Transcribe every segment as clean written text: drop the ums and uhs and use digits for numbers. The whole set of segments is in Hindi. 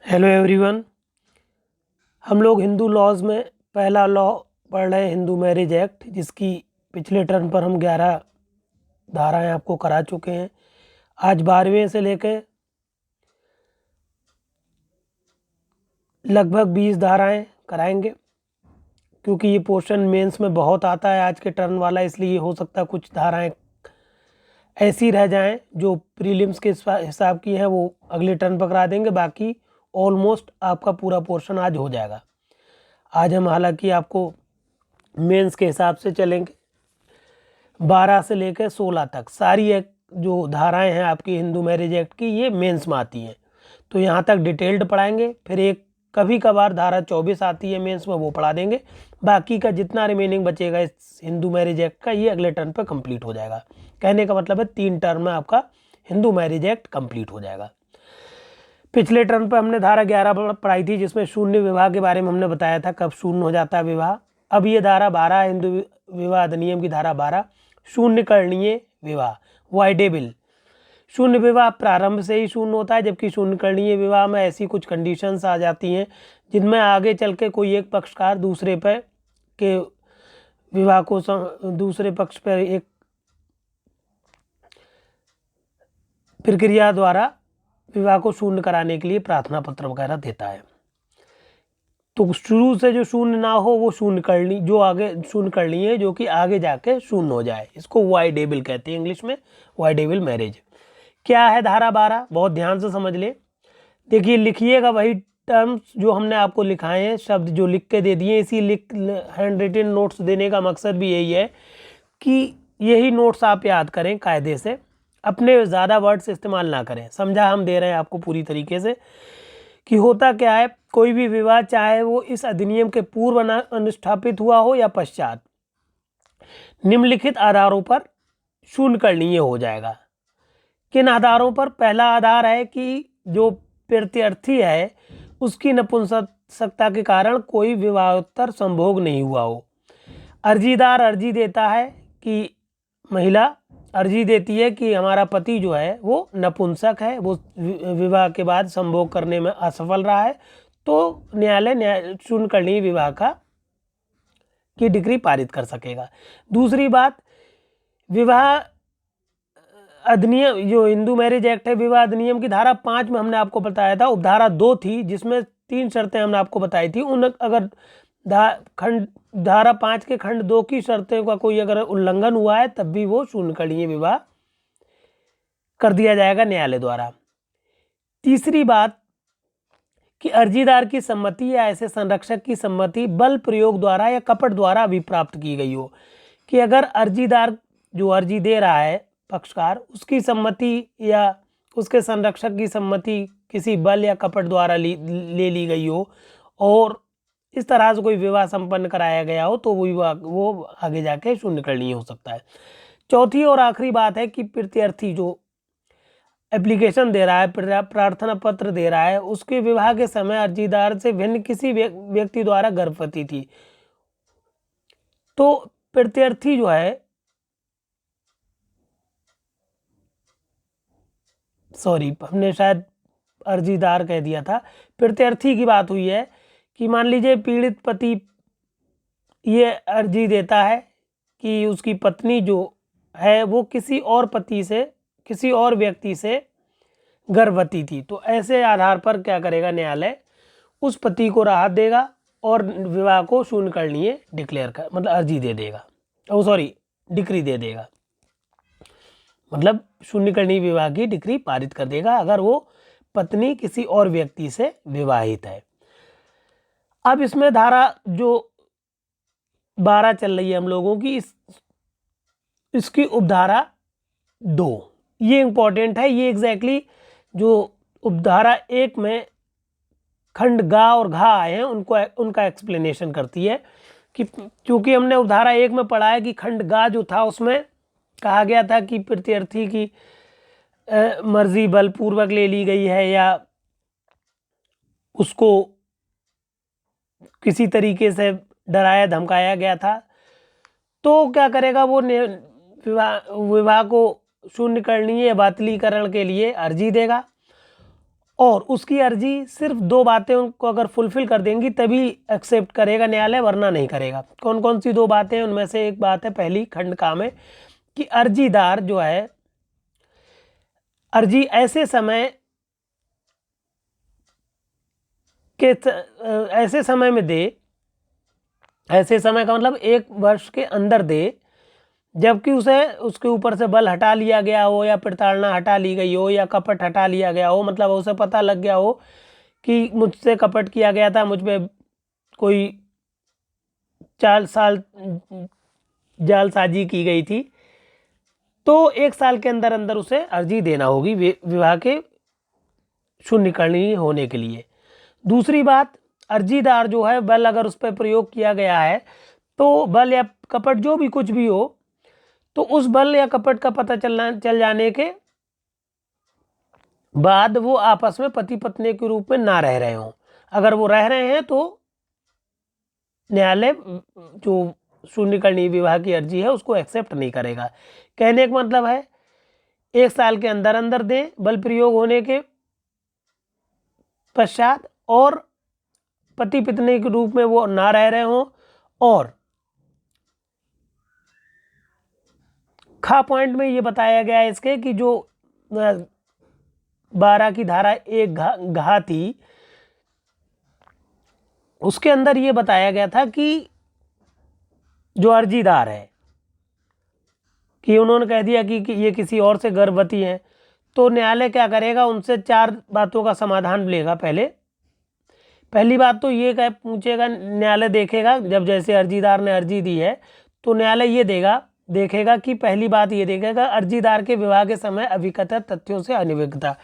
Hello everyone. हम लोग हिंदू लॉज में पहला लॉ पढ़ रहे हैं, हिंदू मैरिज एक्ट, जिसकी पिछले टर्म पर हम 11 धाराएं आपको करा चुके हैं। आज 12वें से लेकर लगभग 20 धाराएं कराएंगे, क्योंकि ये पोर्शन मेंस में बहुत आता है आज के टर्म वाला, इसलिए हो सकता है कुछ धाराएं ऐसी रह जाएं जो प्रीलिम्स के हिसाब की हैं, वो अगले टर्म पर करा देंगे। बाकी ऑलमोस्ट आपका पूरा पोर्शन आज हो जाएगा। आज हम हालांकि आपको मेंस के हिसाब से चलेंगे, 12 से लेकर 16 तक सारी एक जो धाराएं हैं आपकी हिंदू मैरिज एक्ट की, ये मेंस में आती हैं। तो यहाँ तक डिटेल्ड पढ़ाएंगे, फिर एक कभी कभार धारा 24 आती है मेंस में, वो पढ़ा देंगे। बाकी का जितना रिमेनिंग बचेगा इस हिंदू मैरिज एक्ट का, ये अगले टर्म पे कंप्लीट हो जाएगा। कहने का मतलब है 3 टर्म में आपका हिंदू मैरिज एक्ट कंप्लीट हो जाएगा। पिछले टर्म पे हमने धारा 11 पढ़ाई थी, जिसमें शून्य विवाह के बारे में हमने बताया था, कब शून्य हो जाता है विवाह। अब ये धारा 12 हिंदू विवाह अधिनियम की धारा 12, शून्य करणीय विवाह, वाइडेबल। शून्य विवाह प्रारंभ से ही शून्य होता है, जबकि शून्य करणीय विवाह में ऐसी कुछ कंडीशंस आ जाती हैं जिनमें आगे चल के कोई एक पक्षकार दूसरे पे के विवाह को दूसरे पक्ष पर एक प्रक्रिया द्वारा विवाह को शून्य कराने के लिए प्रार्थना पत्र वगैरह देता है। तो शुरू से जो शून्य ना हो वो शून्य करनी, जो आगे शून्य करनी है, जो कि आगे जाके शून्य हो जाए, इसको वाइडेबल कहते हैं इंग्लिश में, वाइडेबल मैरिज। क्या है धारा 12, बहुत ध्यान से समझ ले। देखिए, लिखिएगा वही टर्म्स जो हमने आपको लिखाए हैं, शब्द जो लिख के दे दिए। इसी हैंड रिटन नोट्स देने का मकसद भी यही है कि यही नोट्स आप याद करें कायदे से, अपने ज़्यादा वर्ड्स इस्तेमाल ना करें। समझा, हम दे रहे हैं आपको पूरी तरीके से कि होता क्या है। कोई भी विवाह, चाहे वो इस अधिनियम के पूर्व अनुस्थापित हुआ हो या पश्चात, निम्नलिखित आधारों पर शून्य करणीय हो जाएगा। किन आधारों पर? पहला आधार है कि जो प्रत्यर्थी है उसकी नपुंसकता के कारण कोई विवाहोत्तर संभोग नहीं हुआ हो। अर्जीदार अर्जी देता है कि महिला अर्जी देती है कि हमारा पति जो है वो नपुंसक है, वो विवाह के बाद संभोग करने में असफल रहा है, तो न्यायालय शून्य करणीय विवाह की डिग्री पारित कर सकेगा। दूसरी बात, विवाह अधिनियम, जो हिंदू मैरिज एक्ट है, विवाह अधिनियम की धारा 5 में हमने आपको बताया था, उपधारा 2 थी, जिसमें 3 शर्तें हमने आपको बताई थी। उन अगर धारा 5 के खंड 2 की शर्तों का कोई अगर उल्लंघन हुआ है, तब भी वो शून्य करणीय विवाह कर दिया जाएगा न्यायालय द्वारा। तीसरी बात कि अर्जीदार की सम्मति या ऐसे संरक्षक की सम्मति बल प्रयोग द्वारा या कपट द्वारा भी प्राप्त की गई हो। कि अगर अर्जीदार जो अर्जी दे रहा है पक्षकार, उसकी सम्मति या उसके संरक्षक की सम्मति किसी बल या कपट द्वारा ले ली गई हो, और इस तरह से कोई विवाह संपन्न कराया गया हो, तो वो आगे जाके शून्य करणीय हो सकता है। चौथी और आखिरी बात है कि प्रत्यर्थी जो एप्लीकेशन दे रहा है, प्रार्थना पत्र दे रहा है, उसके विवाह के समय अर्जीदार से भिन्न किसी व्यक्ति द्वारा गर्भवती थी, तो प्रत्यर्थी जो है, सॉरी हमने शायद अर्जीदार कह दिया था, प्रत्यर्थी की बात हुई है। कि मान लीजिए पीड़ित पति ये अर्जी देता है कि उसकी पत्नी जो है वो किसी और व्यक्ति से गर्भवती थी, तो ऐसे आधार पर क्या करेगा न्यायालय, उस पति को राहत देगा और विवाह को शून्य करणीय डिक्लेयर कर, मतलब अर्जी दे देगा, डिक्री दे देगा, मतलब शून्य करणीय विवाह की डिक्री पारित कर देगा अगर वो पत्नी किसी और व्यक्ति से विवाहित है। अब इसमें धारा जो 12 चल रही है हम लोगों की, इसकी उपधारा 2, ये इंपॉर्टेंट है। ये एग्जैक्टली जो उपधारा 1 में खंड गा और घा आए हैं उनका एक्सप्लेनेशन करती है। कि क्योंकि हमने उपधारा 1 में पढ़ा है कि खंड गा जो था उसमें कहा गया था कि प्रत्यर्थी की मर्जी बलपूर्वक ले ली गई है या उसको किसी तरीके से डराया धमकाया गया था, तो क्या करेगा वो विवाह को शून्य करणीय या बातिलीकरण के लिए अर्जी देगा। और उसकी अर्जी सिर्फ 2 बातें उनको अगर फुलफिल कर देंगी तभी एक्सेप्ट करेगा न्यायालय, वरना नहीं करेगा। कौन कौन सी 2 बातें हैं? उनमें से एक बात है पहली खंड का में कि अर्जीदार जो है अर्जी ऐसे समय में दे, ऐसे समय का मतलब 1 वर्ष के अंदर दे जबकि उसे उसके ऊपर से बल हटा लिया गया हो या प्रताड़ना हटा ली गई हो या कपट हटा लिया गया हो, मतलब उसे पता लग गया हो कि मुझसे कपट किया गया था, मुझ पे कोई जालसाजी की गई थी, तो 1 साल के अंदर अंदर उसे अर्जी देना होगी विवाह के शून्यकरणीय होने के लिए। दूसरी बात, अर्जीदार जो है बल अगर उस पर प्रयोग किया गया है तो बल या कपट जो भी कुछ भी हो, तो उस बल या कपट का पता चल जाने के बाद वो आपस में पति पत्नी के रूप में ना रह रहे हों। अगर वो रह रहे हैं तो न्यायालय जो शून्यकरणीय विवाह की अर्जी है उसको एक्सेप्ट नहीं करेगा। कहने का मतलब है 1 साल के अंदर अंदर दें बल प्रयोग होने के पश्चात, और पति पत्नी के रूप में वो ना रह रहे हों, और खा पॉइंट में ये बताया गया है इसके कि जो 12 की धारा 1 घा थी उसके अंदर ये बताया गया था कि जो अर्जीदार है कि उन्होंने कह दिया कि ये किसी और से गर्भवती हैं, तो न्यायालय क्या करेगा, उनसे 4 बातों का समाधान लेगा। पहली बात तो ये पूछेगा, न्यायालय देखेगा जब जैसे अर्जीदार ने अर्जी दी है तो न्यायालय ये देखेगा कि पहली बात ये देखेगा अर्जीदार के विवाह के समय अभिकथित तथ्यों से अनभिज्ञता,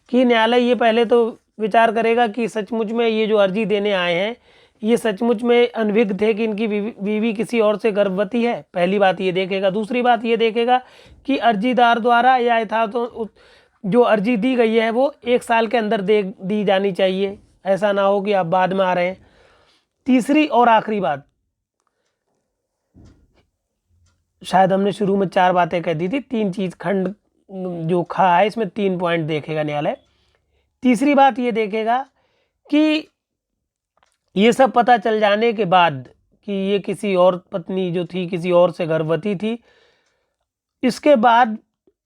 कि न्यायालय ये पहले तो विचार करेगा कि सचमुच में ये जो अर्जी देने आए हैं ये सचमुच में अनभिज्ञ थे कि इनकी बीवी किसी और से गर्भवती है, पहली बात ये देखेगा। दूसरी बात ये देखेगा कि अर्जीदार द्वारा या तो जो अर्जी दी गई है वो 1 साल के अंदर दी जानी चाहिए, ऐसा ना हो कि आप बाद में आ रहे हैं। तीसरी और आखिरी बात, शायद हमने शुरू में 4 बातें कह दी थी, 3 चीज खंड जो खा है इसमें 3 पॉइंट देखेगा न्यायालय। तीसरी बात ये देखेगा कि ये सब पता चल जाने के बाद कि ये किसी और पत्नी जो थी किसी और से गर्भवती थी, इसके बाद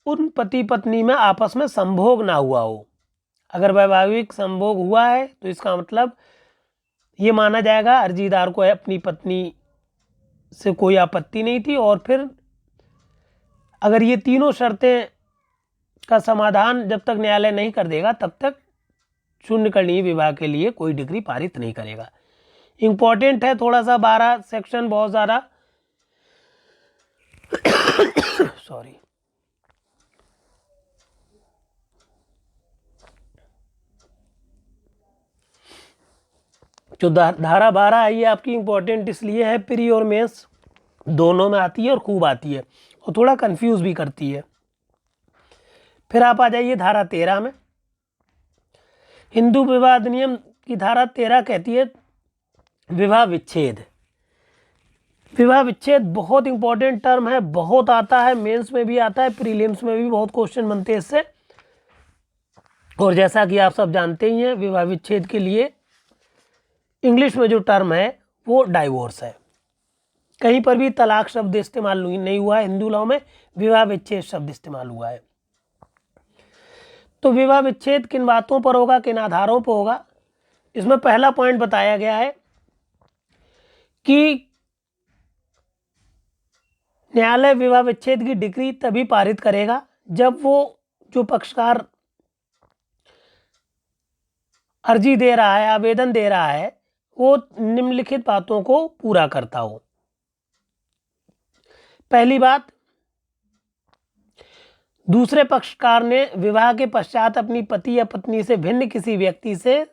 उन पति पत्नी में आपस में संभोग ना हुआ हो। अगर वैवाहिक संभोग हुआ है तो इसका मतलब ये माना जाएगा अर्जीदार को अपनी पत्नी से कोई आपत्ति नहीं थी, और फिर अगर ये तीनों शर्तें का समाधान जब तक न्यायालय नहीं कर देगा तब तक शून्यकरणीय विवाह के लिए कोई डिग्री पारित नहीं करेगा। इंपॉर्टेंट है थोड़ा सा, 12 सेक्शन बहुत ज़्यादा सॉरी। जो धारा 12 है ये आपकी इंपॉर्टेंट इसलिए है, प्री और मेंस दोनों में आती है और खूब आती है और थोड़ा कंफ्यूज भी करती है। फिर आप आ जाइए धारा 13 में। हिंदू विवाह अधिनियम की धारा 13 कहती है विवाह विच्छेद। विवाह विच्छेद बहुत इंपॉर्टेंट टर्म है, बहुत आता है, मेंस में भी आता है, प्रीलिम्स में भी बहुत क्वेश्चन बनते हैं इससे। और जैसा कि आप सब जानते ही हैं विवाह विच्छेद के लिए इंग्लिश में जो टर्म है वो डाइवोर्स है। कहीं पर भी तलाक शब्द इस्तेमाल नहीं हुआ है, हिंदू लॉ में विवाह विच्छेद शब्द इस्तेमाल हुआ है। तो विवाह विच्छेद किन बातों पर होगा, किन आधारों पर होगा, इसमें पहला पॉइंट बताया गया है कि न्यायालय विवाह विच्छेद की डिग्री तभी पारित करेगा जब वो जो पक्षकार अर्जी दे रहा है, आवेदन दे रहा है, वो निम्नलिखित बातों को पूरा करता हो। पहली बात, दूसरे पक्षकार ने विवाह के पश्चात अपनी पति या पत्नी से भिन्न किसी व्यक्ति से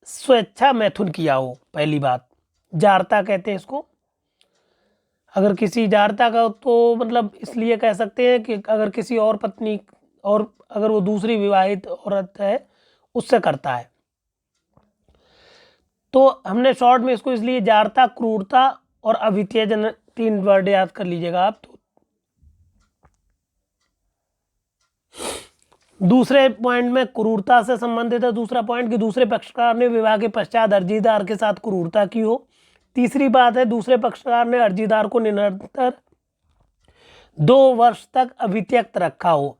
स्वेच्छा मैथुन किया हो। पहली बात, जारता कहते हैं इसको। अगर किसी जारता का तो मतलब इसलिए कह सकते हैं कि अगर किसी और पत्नी और अगर वो दूसरी विवाहित औरत है उससे करता है, तो हमने शॉर्ट में इसको इसलिए जारता, क्रूरता और अवित्यजन 3 वर्ड याद कर लीजिएगा आप। दूसरे पॉइंट में क्रूरता से संबंधित है दूसरा पॉइंट कि दूसरे पक्षकार ने विवाह के पश्चात अर्जीदार के साथ क्रूरता की हो। तीसरी बात है दूसरे पक्षकार ने अर्जीदार को निरंतर 2 वर्ष तक अभित्यक्त रखा हो।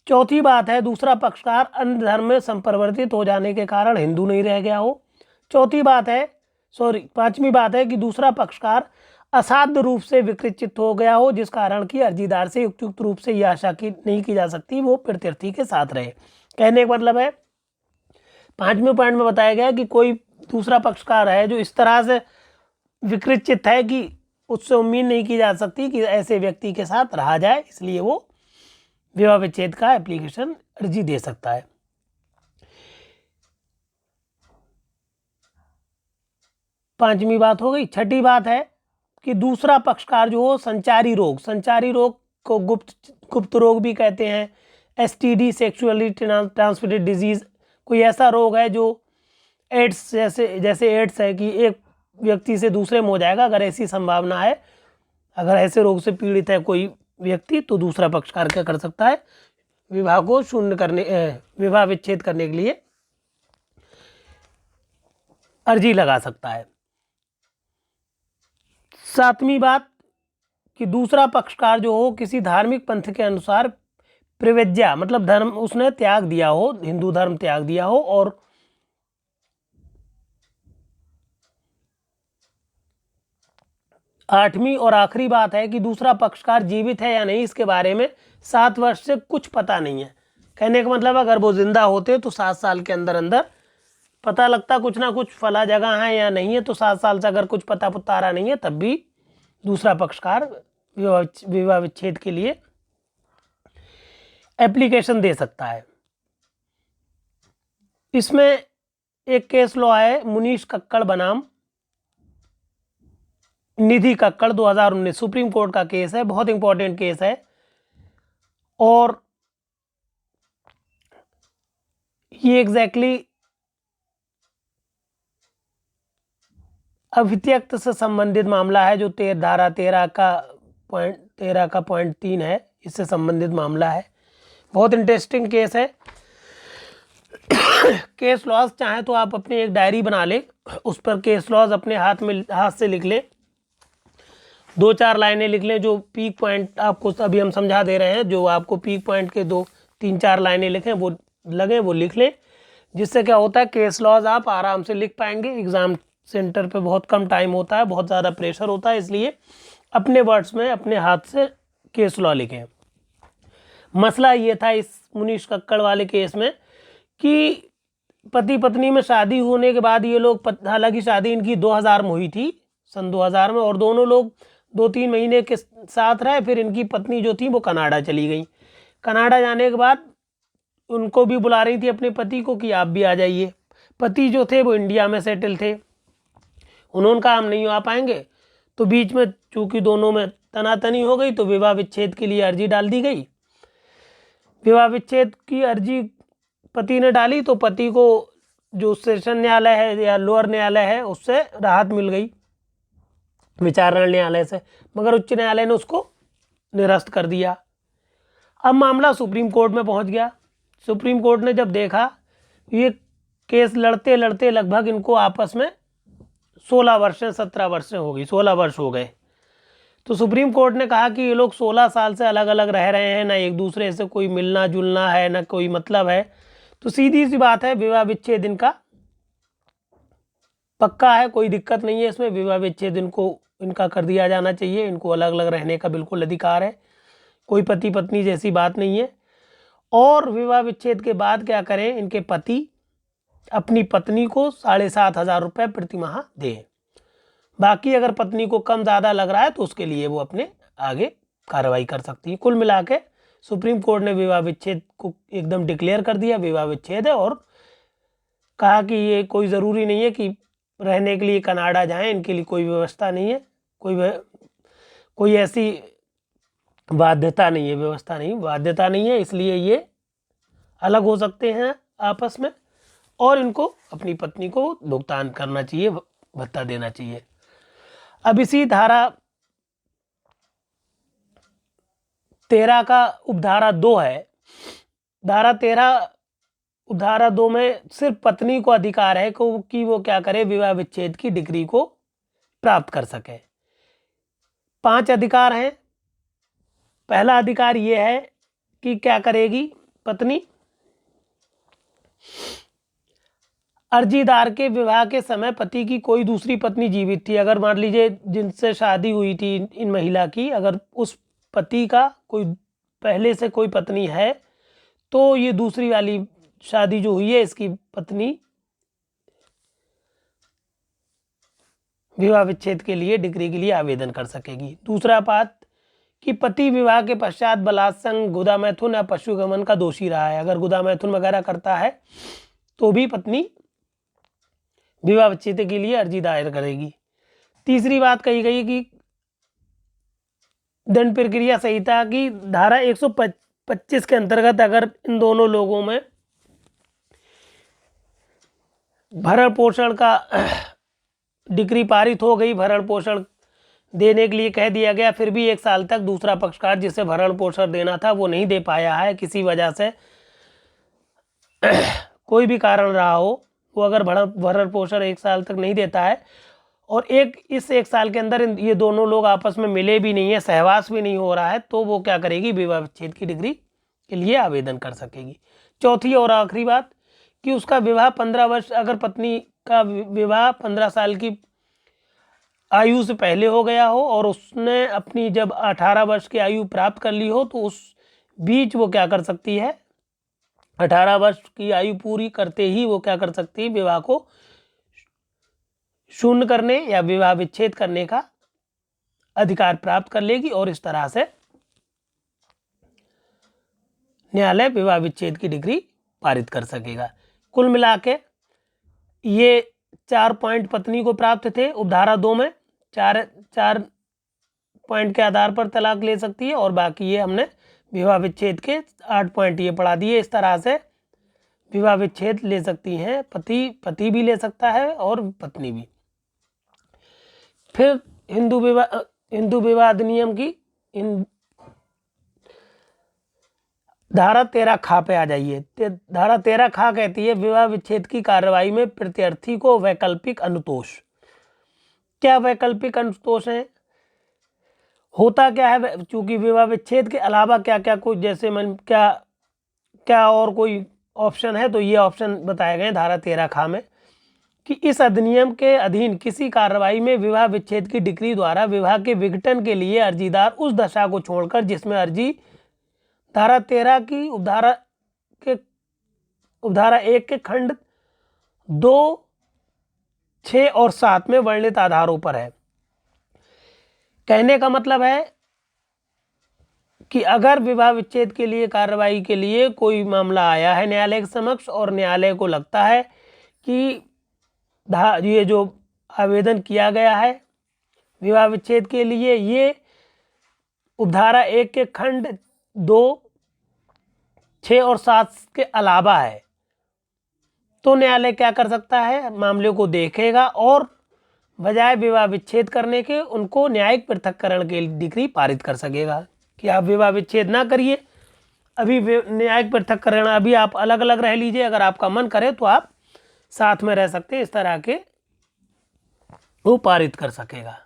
चौथी बात है दूसरा पक्षकार अन्य धर्म में संपरिवर्तित हो जाने के कारण हिंदू नहीं रह गया हो। पांचवी बात है कि दूसरा पक्षकार असाध्य रूप से विकृत हो गया हो जिस कारण की अर्जीदार से युक्त रूप से यह आशा की नहीं की जा सकती वो प्रत्यर्थी के साथ रहे। कहने का मतलब है 5वें पॉइंट में बताया गया कि कोई दूसरा पक्षकार है जो इस तरह से विकृत है कि उससे उम्मीद नहीं की जा सकती कि ऐसे व्यक्ति के साथ रहा जाए, इसलिए वो विवाह विच्छेद का एप्लीकेशन अर्जी दे सकता है। पांचवी बात हो गई। छठी बात है कि दूसरा पक्षकार जो हो संचारी रोग को गुप्त रोग भी कहते हैं, STD सेक्सुअली ट्रांसमिटेड डिजीज, कोई ऐसा रोग है जो एड्स जैसे एड्स है कि एक व्यक्ति से दूसरे में हो जाएगा, अगर ऐसी संभावना है, अगर ऐसे रोग से पीड़ित है कोई व्यक्ति तो दूसरा पक्षकार क्या कर सकता है, विवाह को विवाह विच्छेद करने के लिए अर्जी लगा सकता है। 7वीं बात कि दूसरा पक्षकार जो हो किसी धार्मिक पंथ के अनुसार प्रव्रज्या मतलब धर्म उसने त्याग दिया हो, हिंदू धर्म त्याग दिया हो। और 8वीं और आखिरी बात है कि दूसरा पक्षकार जीवित है या नहीं इसके बारे में 7 वर्ष से कुछ पता नहीं है। कहने का मतलब अगर वो जिंदा होते तो 7 साल के अंदर अंदर पता लगता कुछ ना कुछ फला जगह है या नहीं है, तो 7 साल से अगर कुछ पता पुतारा नहीं है तब भी दूसरा पक्षकार विवाह विच्छेद के लिए एप्लीकेशन दे सकता है। इसमें एक केस लॉ है मुनीश कक्कड़ बनाम निधि कक्कड़ 2019 सुप्रीम कोर्ट का केस है, बहुत इंपॉर्टेंट केस है। और ये एग्जैक्टली अभित्यक्त से संबंधित मामला है जो धारा 13 का पॉइंट 3 है, इससे संबंधित मामला है। बहुत इंटरेस्टिंग केस है। केस लॉज चाहे तो आप अपनी एक डायरी बना ले, उस पर केस लॉज अपने हाथ से लिख ले, 2-4 लाइनें लिख लें जो पीक पॉइंट आपको अभी हम समझा दे रहे हैं, जो आपको पीक पॉइंट के 2-3-4 लाइनें लिखें वो लिख लें, जिससे क्या होता है केस लॉज आप आराम से लिख पाएंगे। एग्जाम सेंटर पे बहुत कम टाइम होता है, बहुत ज़्यादा प्रेशर होता है, इसलिए अपने वर्ड्स में अपने हाथ से केस लॉ लिखें। मसला ये था इस मुनीश कक्कड़ वाले केस में कि पति पत्नी में शादी होने के बाद ये लोग, हालांकि शादी इनकी 2000 में हुई थी, सन 2000 में, और दोनों लोग 2-3 महीने के साथ रहे। फिर इनकी पत्नी जो थी वो कनाडा चली गई। कनाडा जाने के बाद उनको भी बुला रही थी अपने पति को कि आप भी आ जाइए। पति जो थे वो इंडिया में सेटल थे, उन्होंने कहा हम नहीं आ पाएंगे, तो बीच में चूंकि दोनों में तनातनी हो गई तो विवाह विच्छेद के लिए अर्जी डाल दी गई। विवाह विच्छेद की अर्जी पति ने डाली तो पति को जो सेशन न्यायालय है या लोअर न्यायालय है उससे राहत मिल गई, विचारण न्यायालय से, मगर उच्च न्यायालय ने उसको निरस्त कर दिया। अब मामला सुप्रीम कोर्ट में पहुंच गया। सुप्रीम कोर्ट ने जब देखा ये केस लड़ते लड़ते लगभग इनको आपस में 16 वर्ष 17 वर्ष हो गई, 16 वर्ष हो गए, तो सुप्रीम कोर्ट ने कहा कि ये लोग 16 साल से अलग अलग रह रहे हैं, ना एक दूसरे से कोई मिलना जुलना है, ना कोई मतलब है, तो सीधी सी बात है विवाह विच्छेद इनका पक्का है, कोई दिक्कत नहीं है इसमें। विवाह विच्छेद इनका कर दिया जाना चाहिए, इनको अलग अलग रहने का बिल्कुल अधिकार है, कोई पति पत्नी जैसी बात नहीं है। और विवाह विच्छेद के बाद क्या करें, इनके पति अपनी पत्नी को 7,500 रुपये प्रति माह दें। बाकी अगर पत्नी को कम ज़्यादा लग रहा है तो उसके लिए वो अपने आगे कार्रवाई कर सकती है। कुल मिला के सुप्रीम कोर्ट ने विवाह विच्छेद को एकदम डिक्लेयर कर दिया विवाह विच्छेद है, और कहा कि ये कोई ज़रूरी नहीं है कि रहने के लिए कनाडा जाएं, इनके लिए कोई व्यवस्था नहीं है, कोई ऐसी बाध्यता नहीं है, व्यवस्था नहीं, बाध्यता नहीं है, इसलिए ये अलग हो सकते हैं आपस में, और इनको अपनी पत्नी को भुगतान करना चाहिए, भत्ता देना चाहिए। अब इसी धारा 13 का उपधारा 2 है धारा 13 धारा 2 में सिर्फ पत्नी को अधिकार है कि वो क्या करे, विवाह विच्छेद की डिग्री को प्राप्त कर सके। 5 अधिकार हैं। पहला अधिकार ये है कि क्या करेगी पत्नी, अर्जीदार के विवाह के समय पति की कोई दूसरी पत्नी जीवित थी, अगर मान लीजिए जिनसे शादी हुई थी इन महिला की, अगर उस पति का कोई पहले से कोई पत्नी है तो ये दूसरी वाली शादी जो हुई है इसकी पत्नी विवाह विच्छेद के लिए डिग्री के लिए आवेदन कर सकेगी। दूसरा बात कि पति विवाह के पश्चात बलात्संग, गुदा मैथुन या पशुगमन का दोषी रहा है, अगर गुदा मैथुन वगैरह करता है तो भी पत्नी विवाह विच्छेद के लिए अर्जी दायर करेगी। तीसरी बात कही गई कि दंड प्रक्रिया संहिता की धारा 125 के अंतर्गत अगर इन दोनों लोगों में भरण पोषण का डिग्री पारित हो गई, भरण पोषण देने के लिए कह दिया गया, फिर भी 1 साल तक दूसरा पक्षकार जिसे भरण पोषण देना था वो नहीं दे पाया है, किसी वजह से कोई भी कारण रहा हो, वो अगर भरण पोषण 1 साल तक नहीं देता है और इस 1 साल के अंदर ये दोनों लोग आपस में मिले भी नहीं है, सहवास भी नहीं हो रहा है, तो वो क्या करेगी, विवाह विच्छेद की डिग्री के लिए आवेदन कर सकेगी। चौथी और आखिरी बात कि उसका विवाह 15 वर्ष, अगर पत्नी का विवाह 15 साल की आयु से पहले हो गया हो और उसने अपनी जब 18 वर्ष की आयु प्राप्त कर ली हो तो उस बीच वो क्या कर सकती है, 18 वर्ष की आयु पूरी करते ही वो क्या कर सकती है, विवाह को शून्य करने या विवाह विच्छेद करने का अधिकार प्राप्त कर लेगी और इस तरह से न्यायालय विवाह विच्छेद की डिग्री पारित कर सकेगा। कुल मिला के ये 4 पॉइंट पत्नी को प्राप्त थे। उपधारा 2 में 4 पॉइंट के आधार पर तलाक ले सकती है और बाकी ये हमने विवाह विच्छेद के 8 पॉइंट ये पढ़ा दिए। इस तरह से विवाह विच्छेद ले सकती हैं, पति भी ले सकता है और पत्नी भी। फिर हिंदू विवाह अधिनियम की धारा 13 खा पे आ जाइए। धारा 13 खा कहती है विवाह विच्छेद की कार्रवाई में प्रत्यर्थी को वैकल्पिक अनुतोष। क्या वैकल्पिक अनुतोष है, होता क्या है, चूंकि विवाह विच्छेद के अलावा क्या क्या कोई जैसे क्या और कोई ऑप्शन है, तो ये ऑप्शन बताए गए धारा 13 खा में कि इस अधिनियम के अधीन किसी कार्रवाई में विवाह विच्छेद की डिग्री द्वारा विवाह के विघटन के लिए अर्जीदार उस दशा को छोड़कर जिसमें अर्जी धारा 13 की उपधारा 1 के खंड 2, 6 और 7 में वर्णित आधारों पर है। कहने का मतलब है कि अगर विवाह विच्छेद के लिए कार्रवाई के लिए कोई मामला आया है न्यायालय के समक्ष और न्यायालय को लगता है कि ये जो आवेदन किया गया है विवाह विच्छेद के लिए ये उपधारा 1 के खंड 2, 6 और 7 के अलावा है, तो न्यायालय क्या कर सकता है, मामले को देखेगा और बजाय विवाह विच्छेद करने के उनको न्यायिक पृथक्करण की डिग्री पारित कर सकेगा कि आप विवाह विच्छेद ना करिए, अभी न्यायिक पृथक्करण, अभी आप अलग अलग रह लीजिए, अगर आपका मन करे तो आप साथ में रह सकते हैं, इस तरह के वो पारित कर सकेगा,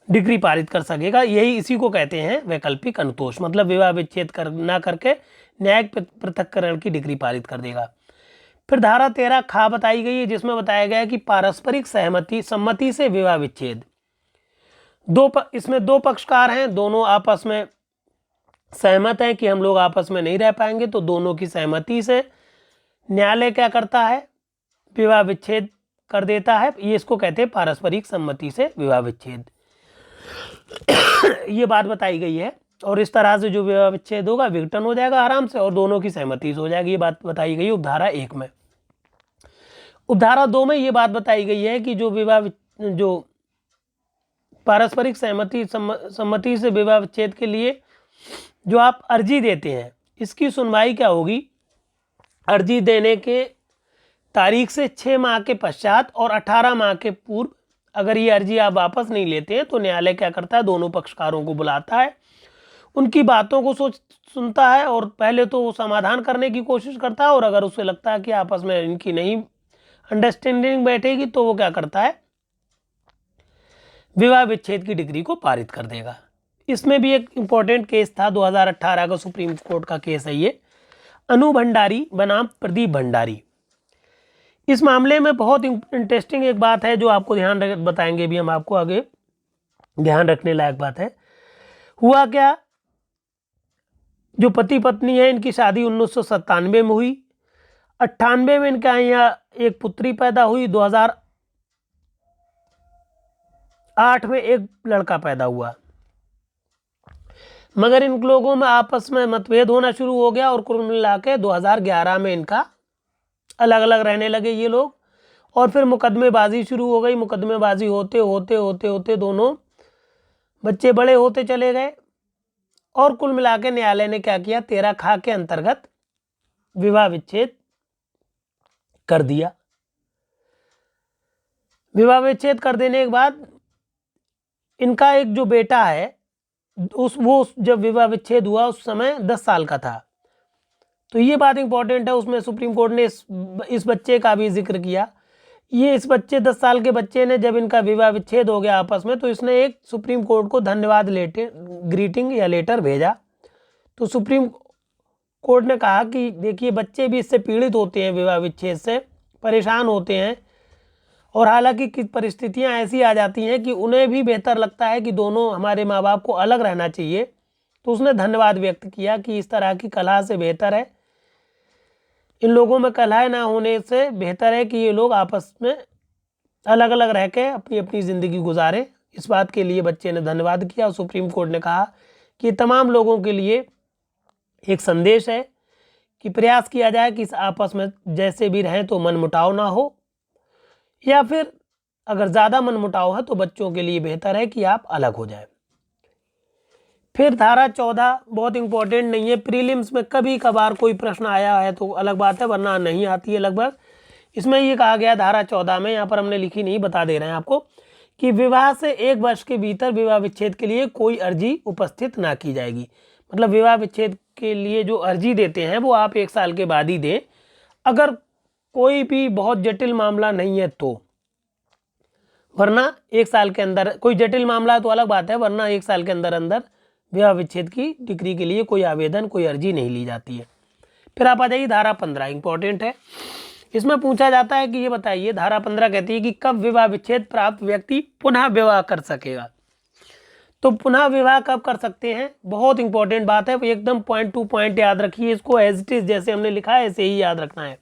डिग्री पारित कर सकेगा। इसी को कहते हैं वैकल्पिक अनुतोष, मतलब विवाह विच्छेद ना करके न्यायिक पृथक्करण की डिग्री पारित कर देगा। फिर धारा 13 खा बताई गई है जिसमें बताया गया है कि पारस्परिक सम्मति से विवाह विच्छेद। इसमें 2 पक्षकार हैं, दोनों आपस में सहमत हैं कि हम लोग आपस में नहीं रह पाएंगे, तो दोनों की सहमति से न्यायालय क्या करता है, विवाह विच्छेद कर देता है। ये इसको कहते हैं पारस्परिक सम्मति से विवाह विच्छेद। ये बात बताई गई है और इस तरह से जो विवाह विच्छेद होगा विघटन हो जाएगा आराम से और दोनों की सहमति से हो जाएगी। ये बात बताई गई उपधारा 1 में। उपधारा 2 में ये बात बताई गई है कि जो पारस्परिक सम्मति से विवाह विच्छेद के लिए जो आप अर्जी देते हैं इसकी सुनवाई क्या होगी, अर्जी देने के तारीख से 6 माह के पश्चात और 18 माह के पूर्व। अगर ये अर्जी आप वापस नहीं लेते हैं तो न्यायालय क्या करता है, दोनों पक्षकारों को बुलाता है, उनकी बातों को सुनता है और पहले तो वो समाधान करने की कोशिश करता है, और अगर उसे लगता है कि आपस में इनकी नहीं अंडरस्टैंडिंग बैठेगी तो वो क्या करता है, विवाह विच्छेद की डिग्री को पारित कर देगा। इसमें भी एक इम्पॉर्टेंट केस था, 2018 का सुप्रीम कोर्ट का केस है ये, अनु भंडारी बनाम प्रदीप भंडारी। इस मामले में बहुत इंटरेस्टिंग एक बात है जो आपको बताएंगे भी हम आपको आगे, ध्यान रखने लायक बात है। हुआ क्या, जो पति पत्नी है इनकी शादी 1997 में हुई, 98 में इनके यहाँ एक पुत्री पैदा हुई, 2008 में एक लड़का पैदा हुआ। मगर इन लोगों में आपस में मतभेद होना शुरू हो गया और कुल मिला के 2011 में इनका अलग अलग रहने लगे ये लोग, और फिर मुकदमेबाजी शुरू हो गई। मुकदमेबाजी होते होते होते होते दोनों बच्चे बड़े होते चले गए, और कुल मिला के न्यायालय ने क्या किया, 13 खा के अंतर्गत विवाह विच्छेद कर दिया। विवाह विच्छेद कर देने के बाद इनका एक जो बेटा है वो जब विवाह विच्छेद हुआ उस समय 10 साल का था। तो ये बात इंपॉर्टेंट है, उसमें सुप्रीम कोर्ट ने इस बच्चे का भी जिक्र किया। ये इस बच्चे 10 साल के बच्चे ने जब इनका विवाह विच्छेद हो गया आपस में, तो इसने एक सुप्रीम कोर्ट को धन्यवाद ग्रीटिंग या लेटर भेजा। तो सुप्रीम कोर्ट ने कहा कि देखिए बच्चे भी इससे पीड़ित होते हैं, विवाह विच्छेद से परेशान होते हैं, और हालांकि कुछ परिस्थितियां ऐसी आ जाती हैं कि उन्हें भी बेहतर लगता है कि दोनों हमारे माँ बाप को अलग रहना चाहिए। तो उसने धन्यवाद व्यक्त किया कि इस तरह की कलह से बेहतर है, इन लोगों में कलह ना होने से बेहतर है कि ये लोग आपस में अलग अलग रह के अपनी अपनी ज़िंदगी गुजारें। इस बात के लिए बच्चे ने धन्यवाद किया, और सुप्रीम कोर्ट ने कहा कि तमाम लोगों के लिए एक संदेश है कि प्रयास किया जाए कि इस आपस में जैसे भी रहें तो मनमुटाव ना हो, या फिर अगर ज़्यादा मनमुटाव है तो बच्चों के लिए बेहतर है कि आप अलग हो जाए। फिर धारा 14 बहुत इंपॉर्टेंट नहीं है, प्रीलिम्स में कभी कभार कोई प्रश्न आया है तो अलग बात है, वरना नहीं आती है लगभग। इसमें ये कहा गया धारा 14 में, यहाँ पर हमने लिखी नहीं, बता दे रहे हैं आपको, कि विवाह से 1 वर्ष के भीतर विवाह विच्छेद के लिए कोई अर्जी उपस्थित ना की जाएगी। मतलब विवाह विच्छेद के लिए जो अर्जी देते हैं वो आप 1 साल के बाद ही दें, अगर कोई भी बहुत जटिल मामला नहीं है तो, वरना 1 साल के अंदर, कोई जटिल मामला है तो अलग बात है, वरना 1 साल के अंदर अंदर विवाह विच्छेद की डिग्री के लिए कोई आवेदन, कोई अर्जी नहीं ली जाती है। फिर आप आ जाइए धारा 15, इंपॉर्टेंट है। इसमें पूछा जाता है कि ये बताइए, धारा 15 कहती है कि कब विवाह विच्छेद प्राप्त व्यक्ति पुनः विवाह कर सकेगा। तो पुनः विवाह कब कर सकते हैं, बहुत इंपॉर्टेंट बात है, एकदम पॉइंट टू पॉइंट याद रखिए इसको, एज इट इज जैसे हमने लिखा है ऐसे ही याद रखना है।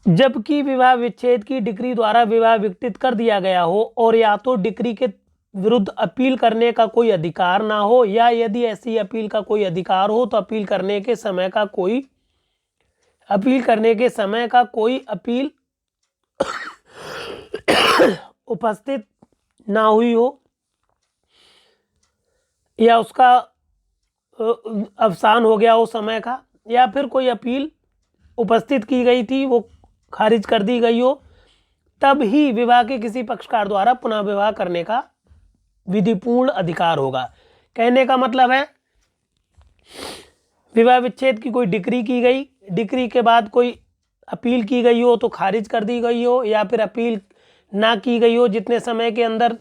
जबकि विवाह विच्छेद की डिक्री द्वारा विवाह विघटित कर दिया गया हो, और या तो डिक्री के विरुद्ध अपील करने का कोई अधिकार ना हो, या यदि ऐसी अपील का कोई अधिकार हो तो अपील करने के समय का कोई अपील उपस्थित ना हुई हो, या उसका अवसान हो गया हो समय का, या फिर कोई अपील उपस्थित की गई थी वो खारिज कर दी गई हो, तब ही विवाह के किसी पक्षकार द्वारा पुनः विवाह करने का विधिपूर्ण अधिकार होगा। कहने का मतलब है, विवाह विच्छेद की कोई डिक्री की गई, डिक्री के बाद कोई अपील की गई हो तो खारिज कर दी गई हो, या फिर अपील ना की गई हो जितने समय के अंदर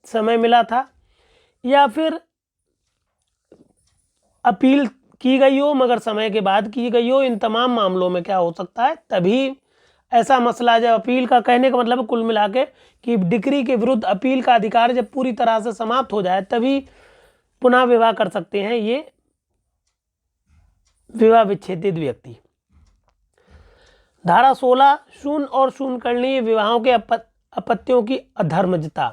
समय मिला था, या फिर अपील की गई हो मगर समय के बाद की गई हो, इन तमाम मामलों में क्या हो सकता है, तभी ऐसा मसला जब अपील का, कहने का मतलब कुल मिला के कि डिक्री के विरुद्ध अपील का अधिकार जब पूरी तरह से समाप्त हो जाए तभी पुनः विवाह कर सकते हैं ये विवाह विच्छेदित व्यक्ति। धारा 16 शून्य और शून्यकरणीय विवाहों के अपत्यों की अधर्मजता।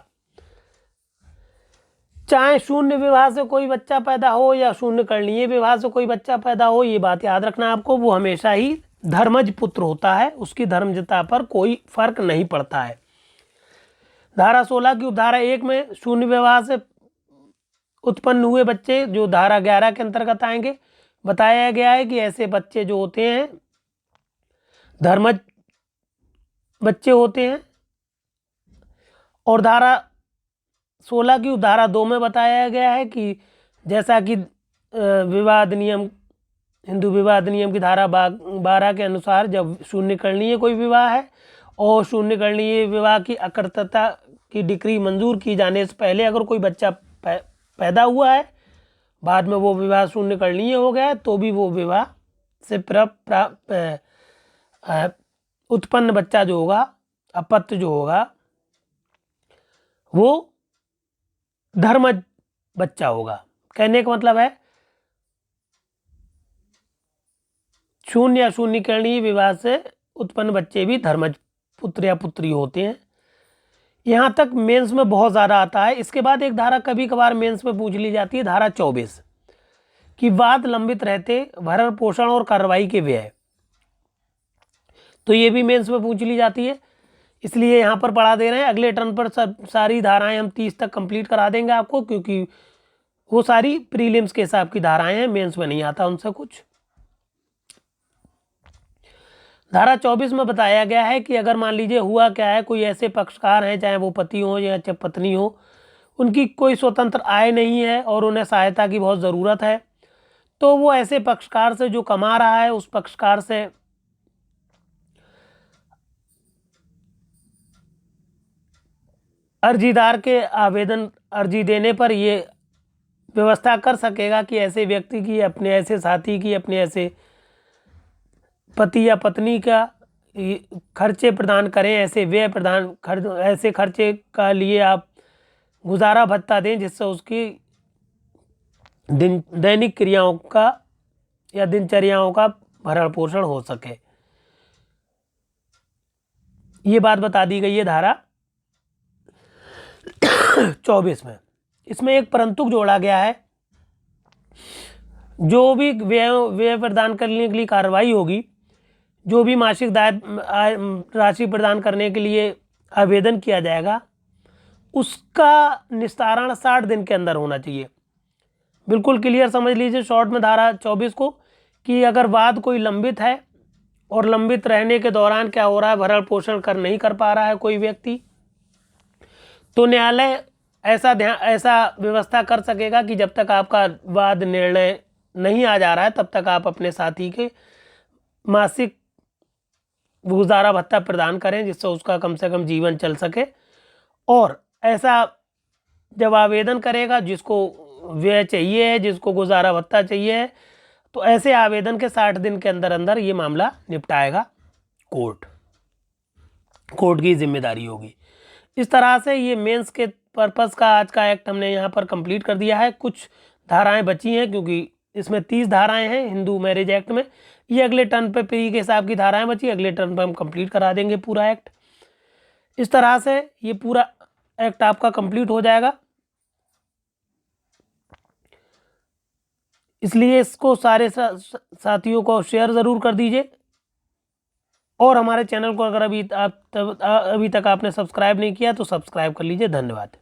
चाहे शून्य विवाह से कोई बच्चा पैदा हो या शून्यकरणीय विवाह से कोई बच्चा पैदा हो, ये बात याद रखना आपको, वो हमेशा ही धर्मज पुत्र होता है, उसकी धर्मजता पर कोई फर्क नहीं पड़ता है। धारा 16 की उपधारा 1 में शून्य विवाह से उत्पन्न हुए बच्चे जो धारा 11 के अंतर्गत आएंगे, बताया गया है कि ऐसे बच्चे जो होते हैं धर्मज बच्चे होते हैं। और धारा 16 की धारा 2 में बताया गया है कि जैसा कि विवाह अधिनियम, हिंदू विवाह अधिनियम की धारा 12 के अनुसार जब शून्यकरणीय कोई विवाह है और शून्यकरणीय विवाह की अकर्तता की डिक्री मंजूर की जाने से पहले अगर कोई बच्चा पैदा हुआ है, बाद में वो विवाह शून्यकरणीय हो गया है, तो भी वो विवाह से उत्पन्न बच्चा जो होगा, अपत्य जो होगा, वो धर्मज बच्चा होगा। कहने का मतलब है शून्य या शून्यकरणीय विवाह से उत्पन्न बच्चे भी धर्मज पुत्र या पुत्री होते हैं। यहाँ तक मेंस में बहुत ज़्यादा आता है। इसके बाद एक धारा कभी कभार मेंस में पूछ ली जाती है, धारा 24 कि वाद लंबित रहते भरण पोषण और कार्रवाई के व्यय। तो ये भी मेंस में पूछ ली जाती है, इसलिए यहाँ पर पढ़ा दे रहे हैं। अगले टर्न पर सब सारी धाराएं हम 30 तक कंप्लीट करा देंगे आपको, क्योंकि वो सारी प्रीलिम्स के हिसाब की धाराएं हैं, मेंस में नहीं आता उनसे कुछ। धारा 24 में बताया गया है कि अगर मान लीजिए हुआ क्या है, कोई ऐसे पक्षकार हैं, चाहे वो पति हो या चाहे पत्नी हो, उनकी कोई स्वतंत्र आय नहीं है और उन्हें सहायता की बहुत ज़रूरत है, तो वो ऐसे पक्षकार से जो कमा रहा है उस पक्षकार से अर्जीदार के आवेदन अर्जी देने पर ये व्यवस्था कर सकेगा कि ऐसे व्यक्ति की, अपने ऐसे साथी की, अपने ऐसे पति या पत्नी का खर्चे प्रदान करें, ऐसे व्यय प्रदान ऐसे खर्चे का लिए आप गुजारा भत्ता दें जिससे उसकी दैनिक क्रियाओं का या दिनचर्याओं का भरण पोषण हो सके। ये बात बता दी गई है धारा 24 में। इसमें एक परंतु जोड़ा गया है, जो भी व्यय प्रदान करने के लिए कार्रवाई होगी, जो भी मासिक आय राशि प्रदान करने के लिए आवेदन किया जाएगा, उसका निस्तारण 60 दिन के अंदर होना चाहिए। बिल्कुल क्लियर समझ लीजिए शॉर्ट में धारा 24 को, कि अगर वाद कोई लंबित है और लंबित रहने के दौरान क्या हो रहा है, भरण पोषण नहीं कर पा रहा है कोई व्यक्ति, तो न्यायालय ऐसा व्यवस्था कर सकेगा कि जब तक आपका वाद निर्णय नहीं आ जा रहा है तब तक आप अपने साथी के मासिक गुजारा भत्ता प्रदान करें, जिससे उसका कम से कम जीवन चल सके। और ऐसा जब आवेदन करेगा, जिसको व्यय चाहिए है, जिसको गुजारा भत्ता चाहिए है, तो ऐसे आवेदन के 60 दिन के अंदर अंदर ये मामला निपटाएगा कोर्ट की जिम्मेदारी होगी। इस तरह से ये मेंस के पर्पस का आज का एक्ट हमने यहाँ पर कंप्लीट कर दिया है। कुछ धाराएं बची हैं, क्योंकि इसमें 30 धाराएं हैं हिंदू मैरिज एक्ट में। ये अगले टर्न पे प्री के हिसाब की धाराएं बची, अगले टर्न पे हम कंप्लीट करा देंगे पूरा एक्ट। इस तरह से ये पूरा एक्ट आपका कंप्लीट हो जाएगा। इसलिए इसको सारे साथियों को शेयर ज़रूर कर दीजिए, और हमारे चैनल को अगर अभी तक आपने सब्सक्राइब नहीं किया तो सब्सक्राइब कर लीजिए। धन्यवाद।